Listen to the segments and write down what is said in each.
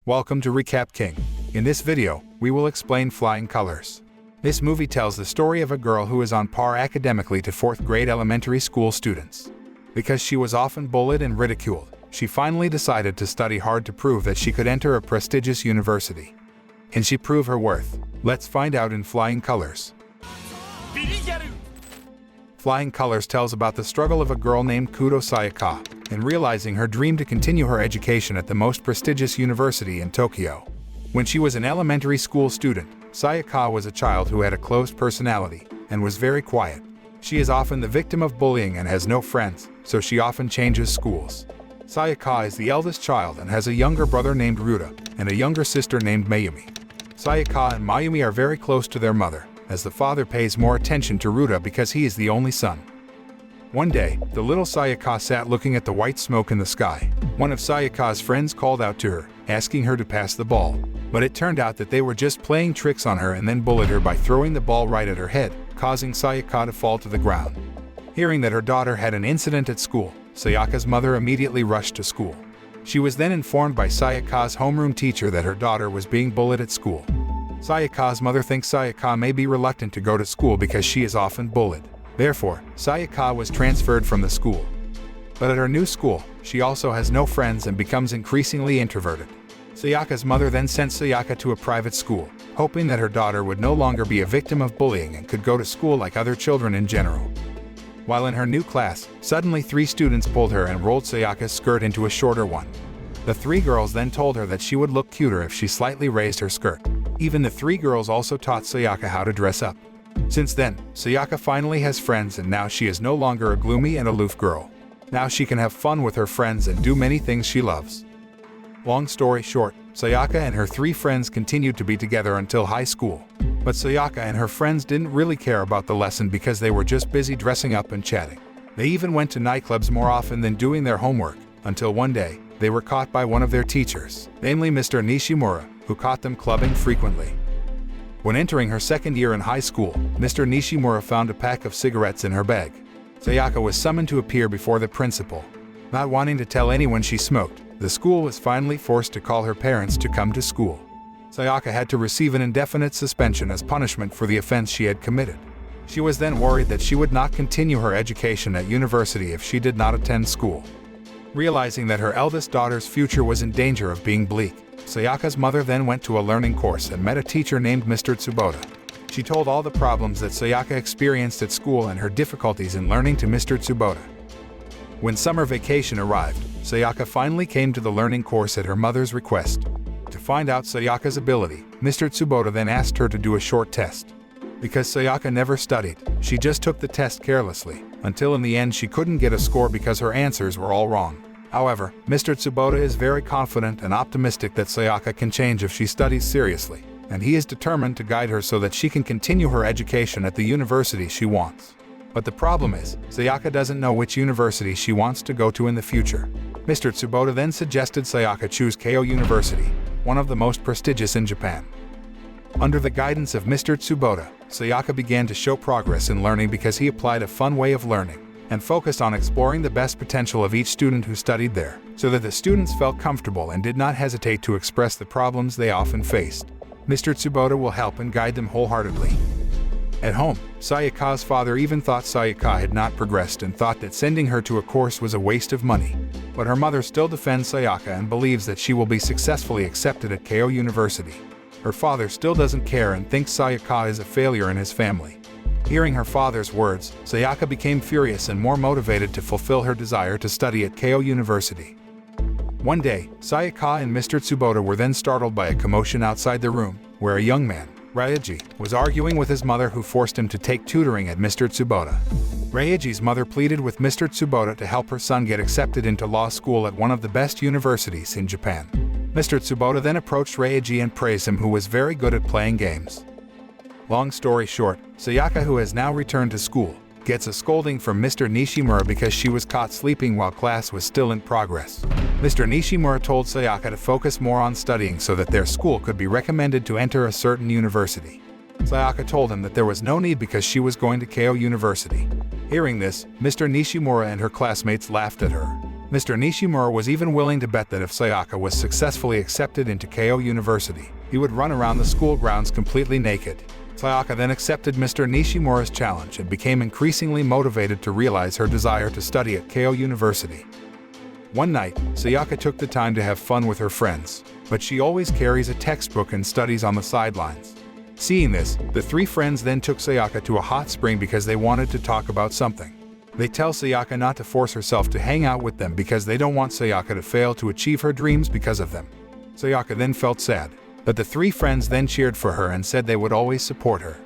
Welcome to Recap King. In this video, we will explain Flying Colors. This movie tells the story of a girl who is on par academically to 4th grade elementary school students. Because she was often bullied and ridiculed, she finally decided to study hard to prove that she could enter a prestigious university. Can she prove her worth? Let's find out in Flying Colors. Flying Colors tells about the struggle of a girl named Kudo Sayaka in realizing her dream to continue her education at the most prestigious university in Tokyo. When she was an elementary school student, Sayaka was a child who had a closed personality and was very quiet. She is often the victim of bullying and has no friends, so she often changes schools. Sayaka is the eldest child and has a younger brother named Ruta and a younger sister named Mayumi. Sayaka and Mayumi are very close to their mother, as the father pays more attention to Ruta because he is the only son. One day, the little Sayaka sat looking at the white smoke in the sky. One of Sayaka's friends called out to her, asking her to pass the ball. But it turned out that they were just playing tricks on her and then bullied her by throwing the ball right at her head, causing Sayaka to fall to the ground. Hearing that her daughter had an incident at school, Sayaka's mother immediately rushed to school. She was then informed by Sayaka's homeroom teacher that her daughter was being bullied at school. Sayaka's mother thinks Sayaka may be reluctant to go to school because she is often bullied. Therefore, Sayaka was transferred from the school. But at her new school, she also has no friends and becomes increasingly introverted. Sayaka's mother then sent Sayaka to a private school, hoping that her daughter would no longer be a victim of bullying and could go to school like other children in general. While in her new class, suddenly 3 students pulled her and rolled Sayaka's skirt into a shorter one. The 3 girls then told her that she would look cuter if she slightly raised her skirt. Even the 3 girls also taught Sayaka how to dress up. Since then, Sayaka finally has friends and now she is no longer a gloomy and aloof girl. Now she can have fun with her friends and do many things she loves. Long story short, Sayaka and her 3 friends continued to be together until high school. But Sayaka and her friends didn't really care about the lesson because they were just busy dressing up and chatting. They even went to nightclubs more often than doing their homework, until one day, they were caught by one of their teachers, namely Mr. Nishimura, who caught them clubbing frequently. When entering her 2nd year in high school, Mr. Nishimura found a pack of cigarettes in her bag. Sayaka was summoned to appear before the principal. Not wanting to tell anyone she smoked, the school was finally forced to call her parents to come to school. Sayaka had to receive an indefinite suspension as punishment for the offense she had committed. She was then worried that she would not continue her education at university if she did not attend school. Realizing that her eldest daughter's future was in danger of being bleak, Sayaka's mother then went to a learning course and met a teacher named Mr. Tsubota. She told all the problems that Sayaka experienced at school and her difficulties in learning to Mr. Tsubota. When summer vacation arrived, Sayaka finally came to the learning course at her mother's request. To find out Sayaka's ability, Mr. Tsubota then asked her to do a short test. Because Sayaka never studied, she just took the test carelessly, until in the end she couldn't get a score because her answers were all wrong. However, Mr. Tsubota is very confident and optimistic that Sayaka can change if she studies seriously, and he is determined to guide her so that she can continue her education at the university she wants. But the problem is, Sayaka doesn't know which university she wants to go to in the future. Mr. Tsubota then suggested Sayaka choose Keio University, one of the most prestigious in Japan. Under the guidance of Mr. Tsubota, Sayaka began to show progress in learning because he applied a fun way of learning and focused on exploring the best potential of each student who studied there, so that the students felt comfortable and did not hesitate to express the problems they often faced. Mr. Tsubota will help and guide them wholeheartedly. At home, Sayaka's father even thought Sayaka had not progressed and thought that sending her to a course was a waste of money. But her mother still defends Sayaka and believes that she will be successfully accepted at Keio University. Her father still doesn't care and thinks Sayaka is a failure in his family. Hearing her father's words, Sayaka became furious and more motivated to fulfill her desire to study at Keio University. One day, Sayaka and Mr. Tsubota were then startled by a commotion outside the room, where a young man, Ryoji, was arguing with his mother who forced him to take tutoring at Mr. Tsubota. Ryoji's mother pleaded with Mr. Tsubota to help her son get accepted into law school at one of the best universities in Japan. Mr. Tsubota then approached Ryoji and praised him, who was very good at playing games. Long story short, Sayaka, who has now returned to school, gets a scolding from Mr. Nishimura because she was caught sleeping while class was still in progress. Mr. Nishimura told Sayaka to focus more on studying so that their school could be recommended to enter a certain university. Sayaka told him that there was no need because she was going to Keio University. Hearing this, Mr. Nishimura and her classmates laughed at her. Mr. Nishimura was even willing to bet that if Sayaka was successfully accepted into Keio University, he would run around the school grounds completely naked. Sayaka then accepted Mr. Nishimura's challenge and became increasingly motivated to realize her desire to study at Keio University. One night, Sayaka took the time to have fun with her friends, but she always carries a textbook and studies on the sidelines. Seeing this, the three friends then took Sayaka to a hot spring because they wanted to talk about something. They tell Sayaka not to force herself to hang out with them because they don't want Sayaka to fail to achieve her dreams because of them. Sayaka then felt sad, but the three friends then cheered for her and said they would always support her.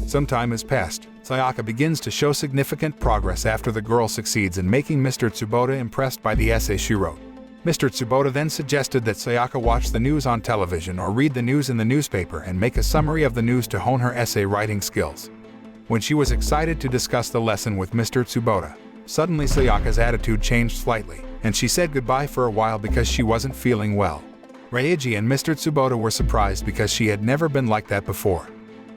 Some time has passed. Sayaka begins to show significant progress after the girl succeeds in making Mr. Tsubota impressed by the essay she wrote. Mr. Tsubota then suggested that Sayaka watch the news on television or read the news in the newspaper and make a summary of the news to hone her essay writing skills. When she was excited to discuss the lesson with Mr. Tsubota, suddenly Sayaka's attitude changed slightly, and she said goodbye for a while because she wasn't feeling well. Reiji and Mr. Tsubota were surprised because she had never been like that before.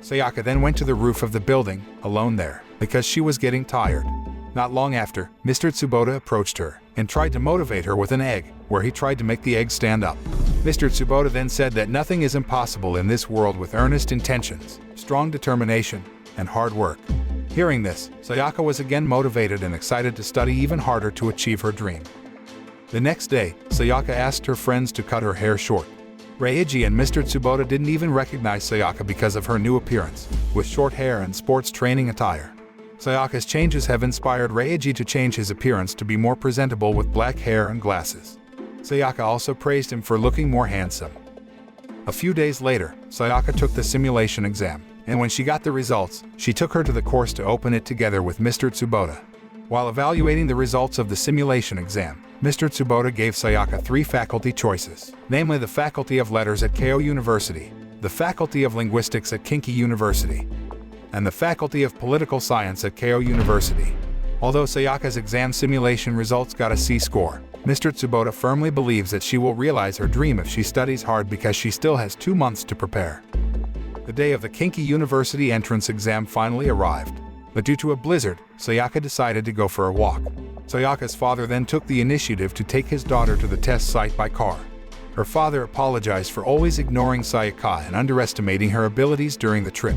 Sayaka then went to the roof of the building, alone there, because she was getting tired. Not long after, Mr. Tsubota approached her and tried to motivate her with an egg, where he tried to make the egg stand up. Mr. Tsubota then said that nothing is impossible in this world with earnest intentions, strong determination, and hard work. Hearing this, Sayaka was again motivated and excited to study even harder to achieve her dream. The next day, Sayaka asked her friends to cut her hair short. Reiji and Mr. Tsubota didn't even recognize Sayaka because of her new appearance, with short hair and sports training attire. Sayaka's changes have inspired Reiji to change his appearance to be more presentable with black hair and glasses. Sayaka also praised him for looking more handsome. A few days later, Sayaka took the simulation exam, and when she got the results, she took her to the course to open it together with Mr. Tsubota. While evaluating the results of the simulation exam, Mr. Tsubota gave Sayaka 3 faculty choices, namely the Faculty of Letters at Keio University, the Faculty of Linguistics at Kinki University, and the Faculty of Political Science at Keio University. Although Sayaka's exam simulation results got a C score, Mr. Tsubota firmly believes that she will realize her dream if she studies hard because she still has 2 months to prepare. The day of the Kinki University entrance exam finally arrived, but due to a blizzard, Sayaka decided to go for a walk. Sayaka's father then took the initiative to take his daughter to the test site by car. Her father apologized for always ignoring Sayaka and underestimating her abilities during the trip.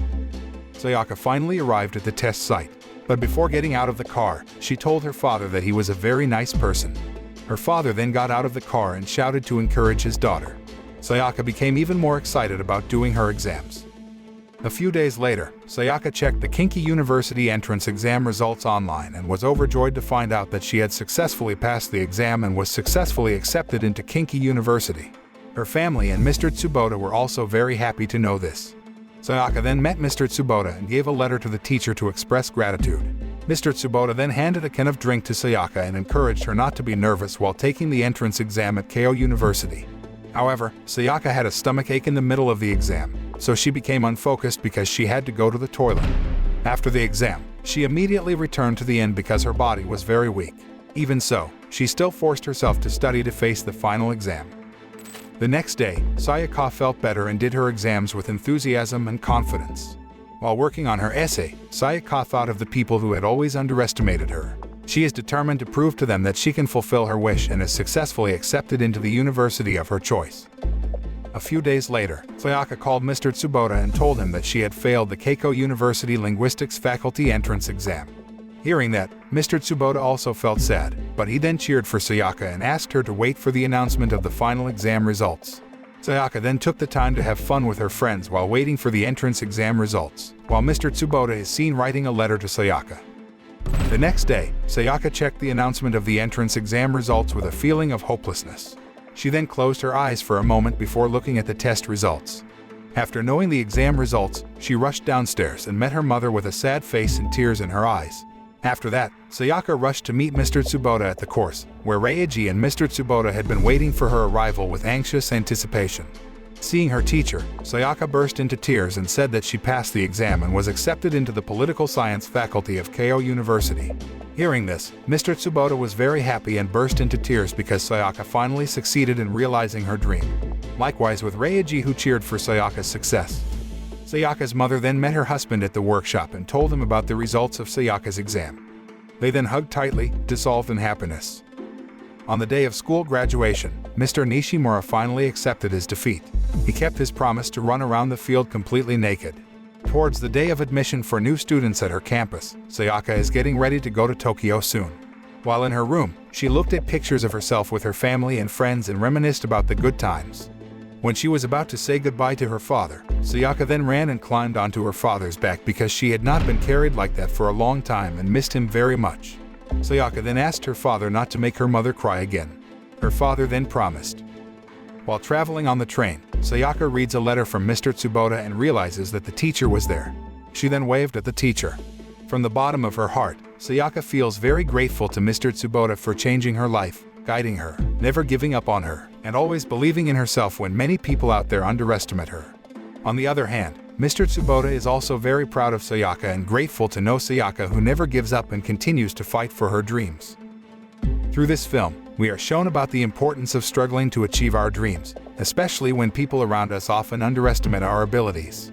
Sayaka finally arrived at the test site, but before getting out of the car, she told her father that he was a very nice person. Her father then got out of the car and shouted to encourage his daughter. Sayaka became even more excited about doing her exams. A few days later, Sayaka checked the Kinki University entrance exam results online and was overjoyed to find out that she had successfully passed the exam and was successfully accepted into Kinki University. Her family and Mr. Tsubota were also very happy to know this. Sayaka then met Mr. Tsubota and gave a letter to the teacher to express gratitude. Mr. Tsubota then handed a can of drink to Sayaka and encouraged her not to be nervous while taking the entrance exam at Keio University. However, Sayaka had a stomachache in the middle of the exam, so she became unfocused because she had to go to the toilet. After the exam, she immediately returned to the inn because her body was very weak. Even so, she still forced herself to study to face the final exam. The next day, Sayaka felt better and did her exams with enthusiasm and confidence. While working on her essay, Sayaka thought of the people who had always underestimated her. She is determined to prove to them that she can fulfill her wish and is successfully accepted into the university of her choice. A few days later, Sayaka called Mr. Tsubota and told him that she had failed the Keio University Linguistics Faculty entrance exam. Hearing that, Mr. Tsubota also felt sad, but he then cheered for Sayaka and asked her to wait for the announcement of the final exam results. Sayaka then took the time to have fun with her friends while waiting for the entrance exam results, while Mr. Tsubota is seen writing a letter to Sayaka. The next day, Sayaka checked the announcement of the entrance exam results with a feeling of hopelessness. She then closed her eyes for a moment before looking at the test results. After knowing the exam results, she rushed downstairs and met her mother with a sad face and tears in her eyes. After that, Sayaka rushed to meet Mr. Tsubota at the course, where Reiji and Mr. Tsubota had been waiting for her arrival with anxious anticipation. Seeing her teacher, Sayaka burst into tears and said that she passed the exam and was accepted into the Political Science faculty of Keio University. Hearing this, Mr. Tsubota was very happy and burst into tears because Sayaka finally succeeded in realizing her dream. Likewise with Reiji, who cheered for Sayaka's success. Sayaka's mother then met her husband at the workshop and told him about the results of Sayaka's exam. They then hugged tightly, dissolved in happiness. On the day of school graduation, Mr. Nishimura finally accepted his defeat. He kept his promise to run around the field completely naked. Towards the day of admission for new students at her campus, Sayaka is getting ready to go to Tokyo soon. While in her room, she looked at pictures of herself with her family and friends and reminisced about the good times. When she was about to say goodbye to her father, Sayaka then ran and climbed onto her father's back because she had not been carried like that for a long time and missed him very much. Sayaka then asked her father not to make her mother cry again. Her father then promised. While traveling on the train, Sayaka reads a letter from Mr. Tsubota and realizes that the teacher was there. She then waved at the teacher. From the bottom of her heart, Sayaka feels very grateful to Mr. Tsubota for changing her life, guiding her, never giving up on her, and always believing in herself when many people out there underestimate her. On the other hand, Mr. Tsubota is also very proud of Sayaka and grateful to know Sayaka who never gives up and continues to fight for her dreams. Through this film, we are shown about the importance of struggling to achieve our dreams, especially when people around us often underestimate our abilities.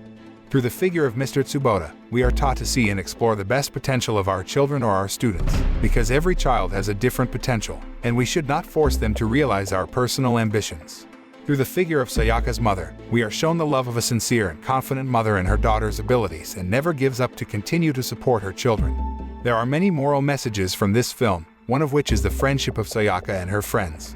Through the figure of Mr. Tsubota, we are taught to see and explore the best potential of our children or our students, because every child has a different potential, and we should not force them to realize our personal ambitions. Through the figure of Sayaka's mother, we are shown the love of a sincere and confident mother in her daughter's abilities and never gives up to continue to support her children. There are many moral messages from this film, one of which is the friendship of Sayaka and her friends.